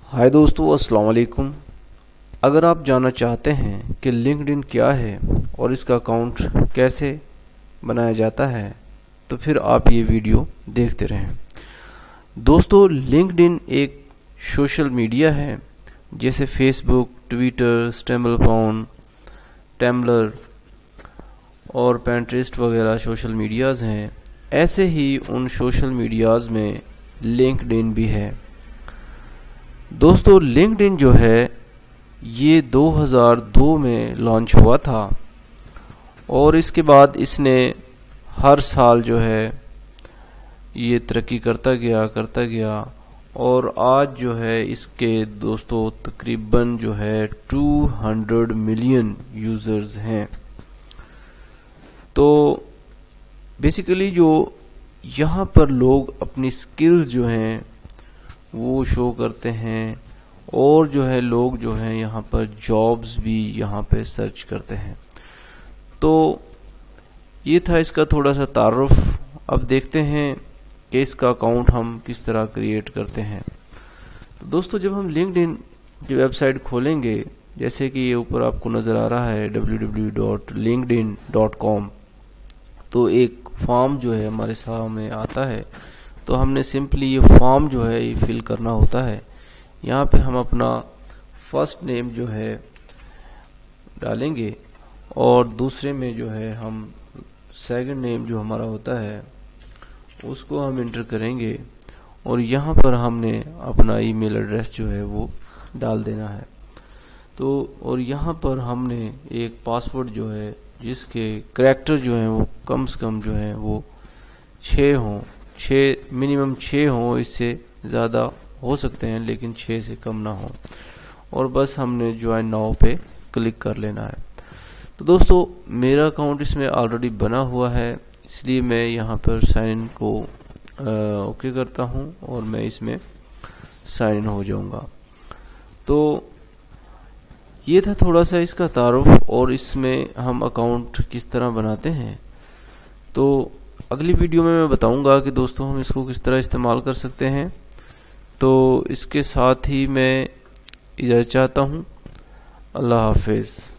हाय दोस्तों, अस्सलाम वालेकुम। अगर आप जानना चाहते हैं कि लिंक्डइन क्या है और इसका अकाउंट कैसे बनाया जाता है तो फिर आप ये वीडियो देखते रहें। दोस्तों, लिंक्डइन एक सोशल मीडिया है जैसे फेसबुक, ट्विटर, टैम्बलर और पिंटरेस्ट वगैरह सोशल मीडियाज़ हैं। ऐसे ही उन सोशल मीडियाज़ में लिंक्डइन भी है। दोस्तों, लिंक्डइन जो है ये 2002 में लॉन्च हुआ था और इसके बाद इसने हर साल जो है ये तरक्की करता गया और आज जो है इसके दोस्तों तकरीबन जो है 200 मिलियन यूज़र्स हैं। तो बेसिकली जो यहाँ पर लोग अपनी स्किल्स जो हैं वो शो करते हैं और जो है लोग जो हैं यहाँ पर जॉब्स भी यहाँ पे सर्च करते हैं। तो ये था इसका थोड़ा सा तारुफ। अब देखते हैं कि इसका अकाउंट हम किस तरह क्रिएट करते हैं। तो दोस्तों, जब हम लिंक्डइन की वेबसाइट खोलेंगे, जैसे कि ये ऊपर आपको नज़र आ रहा है www.linkedin.com, तो एक फॉर्म जो है हमारे सामने आता है। तो हमने सिंपली ये फॉर्म जो है ये फिल करना होता है। यहाँ पे हम अपना फर्स्ट नेम जो है डालेंगे और दूसरे में जो है हम सेकंड नेम जो हमारा होता है उसको हम इंटर करेंगे और यहाँ पर हमने अपना ईमेल एड्रेस जो है वो डाल देना है। तो और यहाँ पर हमने एक पासवर्ड जो है जिसके करैक्टर जो हैं वो कम से कम जो है वो 6 हों, मिनिमम 6 हों, इससे ज़्यादा हो सकते हैं लेकिन 6 से कम ना हो। और बस हमने ज्वाइन नाउ पे क्लिक कर लेना है। तो दोस्तों, मेरा अकाउंट इसमें ऑलरेडी बना हुआ है, इसलिए मैं यहाँ पर साइन इन को ओके करता हूँ और मैं इसमें साइन इन हो जाऊँगा। तो ये था थोड़ा सा इसका तारुफ और इसमें हम अकाउंट किस तरह बनाते हैं। तो अगली वीडियो में मैं बताऊंगा कि दोस्तों हम इसको किस तरह इस्तेमाल कर सकते हैं। तो इसके साथ ही मैं इजाज़त चाहता हूँ। अल्लाह हाफिज़।